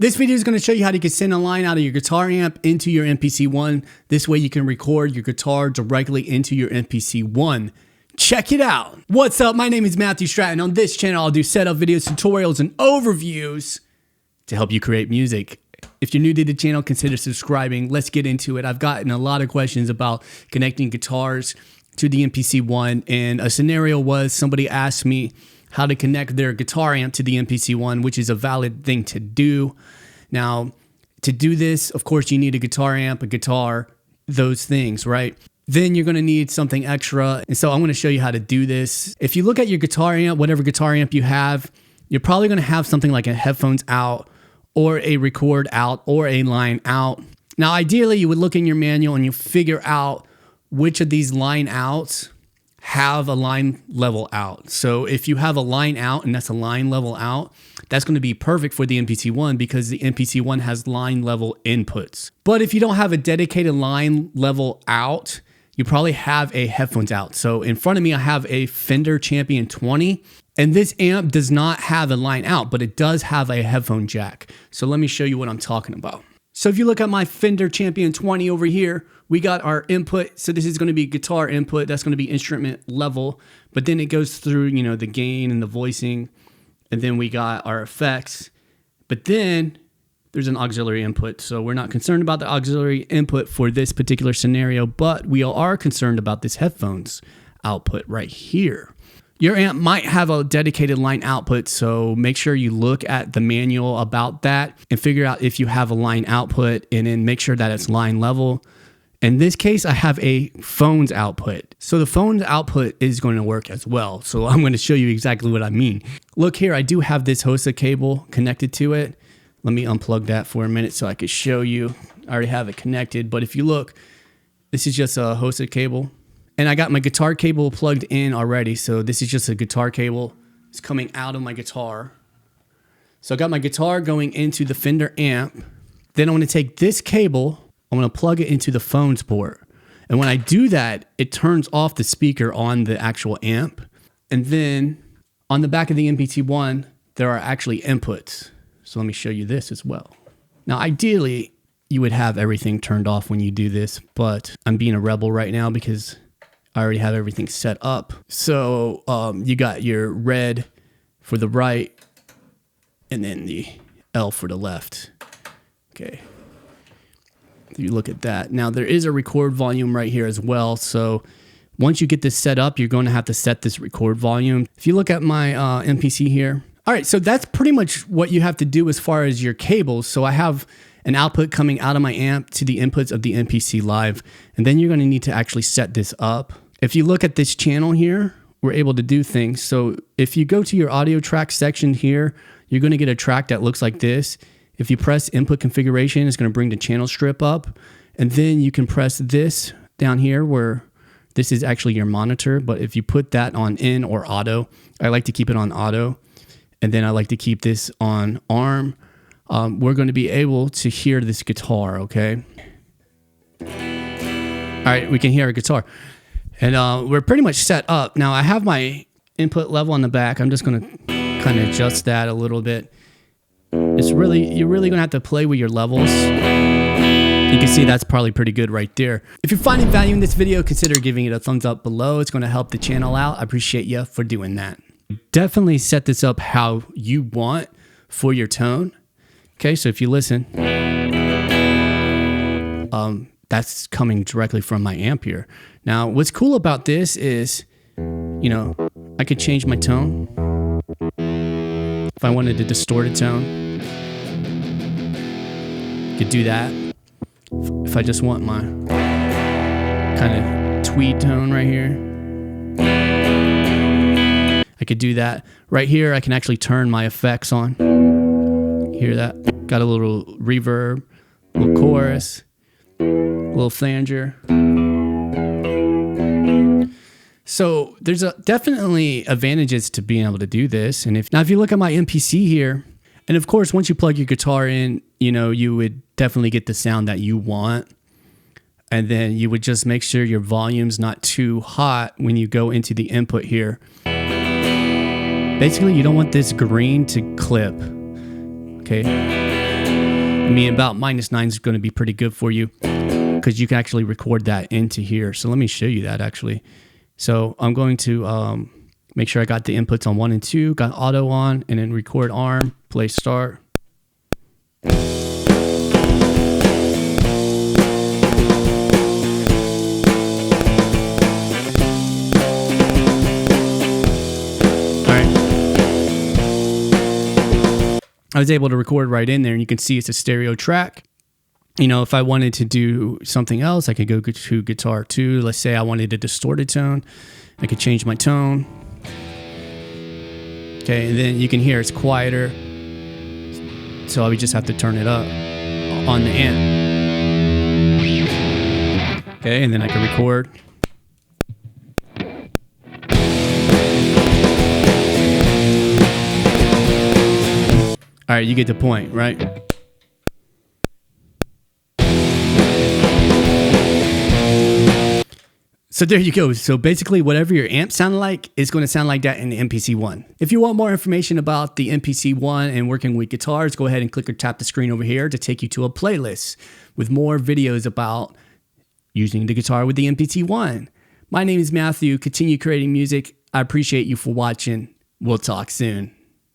This video is going to show you how you can send a line out of your guitar amp into your MPC One. This way you can record your guitar directly into your MPC One. Check it out. What's up? My name is Matthew Stratton. On this channel, I'll do setup videos, tutorials, and overviews to help you create music. If you're new to the channel, consider subscribing. Let's get into it. I've gotten a lot of questions about connecting guitars to the MPC One, and a scenario was somebody asked me how to connect their guitar amp to the MPC One, which is a valid thing to do. Now, to do this, of course, you need a guitar amp, a guitar, those things, right? Then you're going to need something extra. And so I'm going to show you how to do this. If you look at your guitar amp, whatever guitar amp you have, you're probably going to have something like a headphones out or a record out or a line out. Now, ideally, you would look in your manual and you figure out which of these line outs have a line level out. So if you have a line out and that's a line level out, that's going to be perfect for the MPC One because the MPC One has line level inputs. But if you don't have a dedicated line level out, you probably have a headphones out. So in front of me, I have a Fender Champion 20, and this amp does not have a line out, but it does have a headphone jack. So let me show you what I'm talking about. So if you look at my Fender Champion 20 over here, we got our input. So this is going to be guitar input. That's going to be instrument level. But then it goes through, the gain and the voicing. And then we got our effects. But then there's an auxiliary input. So we're not concerned about the auxiliary input for this particular scenario, but we are concerned about this headphones output right here. Your amp might have a dedicated line output, so make sure you look at the manual about that and figure out if you have a line output, and then make sure that it's line level. In this case, I have a phones output. So the phones output is going to work as well. So I'm going to show you exactly what I mean. Look here, I do have this HOSA cable connected to it. Let me unplug that for a minute so I can show you. I already have it connected, but if you look, this is just a HOSA cable. And I got my guitar cable plugged in already. So this is just a guitar cable. It's coming out of my guitar. So I got my guitar going into the Fender amp. Then I'm going to take this cable, I'm going to plug it into the phones port. And when I do that, it turns off the speaker on the actual amp. And then on the back of the MPC One, there are actually inputs. So let me show you this as well. Now, ideally, you would have everything turned off when you do this, but I'm being a rebel right now because I already have everything set up. So you got your red for the right and then the L for the left. Okay. You look at that. Now there is a record volume right here as well. So once you get this set up, you're going to have to set this record volume. If you look at my MPC here. All right, so that's pretty much what you have to do as far as your cables. So I have an output coming out of my amp to the inputs of the MPC Live. And then you're going to need to actually set this up. If you look at this channel here, we're able to do things. So if you go to your audio track section here, you're going to get a track that looks like this. If you press input configuration, it's going to bring the channel strip up. And then you can press this down here where this is actually your monitor. But if you put that on in or auto, I like to keep it on auto. And then I like to keep this on arm. We're going to be able to hear this guitar, okay? All right, we can hear a guitar. And we're pretty much set up. Now I have my input level on the back. I'm just going to kind of adjust that a little bit. You're really going to have to play with your levels. You can see that's probably pretty good right there. If you're finding value in this video, consider giving it a thumbs up below. It's going to help the channel out. I appreciate you for doing that. Definitely set this up how you want for your tone. Okay, so if you listen, that's coming directly from my amp here. Now, what's cool about this is, I could change my tone. If I wanted a distorted tone, I could do that. If I just want my kind of tweed tone right here, I could do that. Right here, I can actually turn my effects on. Hear that? Got a little reverb, a little chorus, a little flanger. So there's definitely advantages to being able to do this. And if you look at my MPC here, and of course, once you plug your guitar in, you would definitely get the sound that you want. And then you would just make sure your volume's not too hot when you go into the input here. Basically, you don't want this green to clip. Okay. I mean, about -9 is going to be pretty good for you because you can actually record that into here. So let me show you that actually. So I'm going to make sure I got the inputs on 1 and 2, got auto on, and then record arm, play start. I was able to record right in there, and you can see it's a stereo track. You know, if I wanted to do something else, I could go to guitar 2. Let's say I wanted a distorted tone. I could change my tone. Okay, and then you can hear it's quieter. So we just have to turn it up on the amp. Okay, and then I can record. All right, you get the point, right? So there you go. So basically, whatever your amp sounded like is going to sound like that in the MPC One. If you want more information about the MPC One and working with guitars, go ahead and click or tap the screen over here to take you to a playlist with more videos about using the guitar with the MPC One. My name is Matthew. Continue creating music. I appreciate you for watching. We'll talk soon.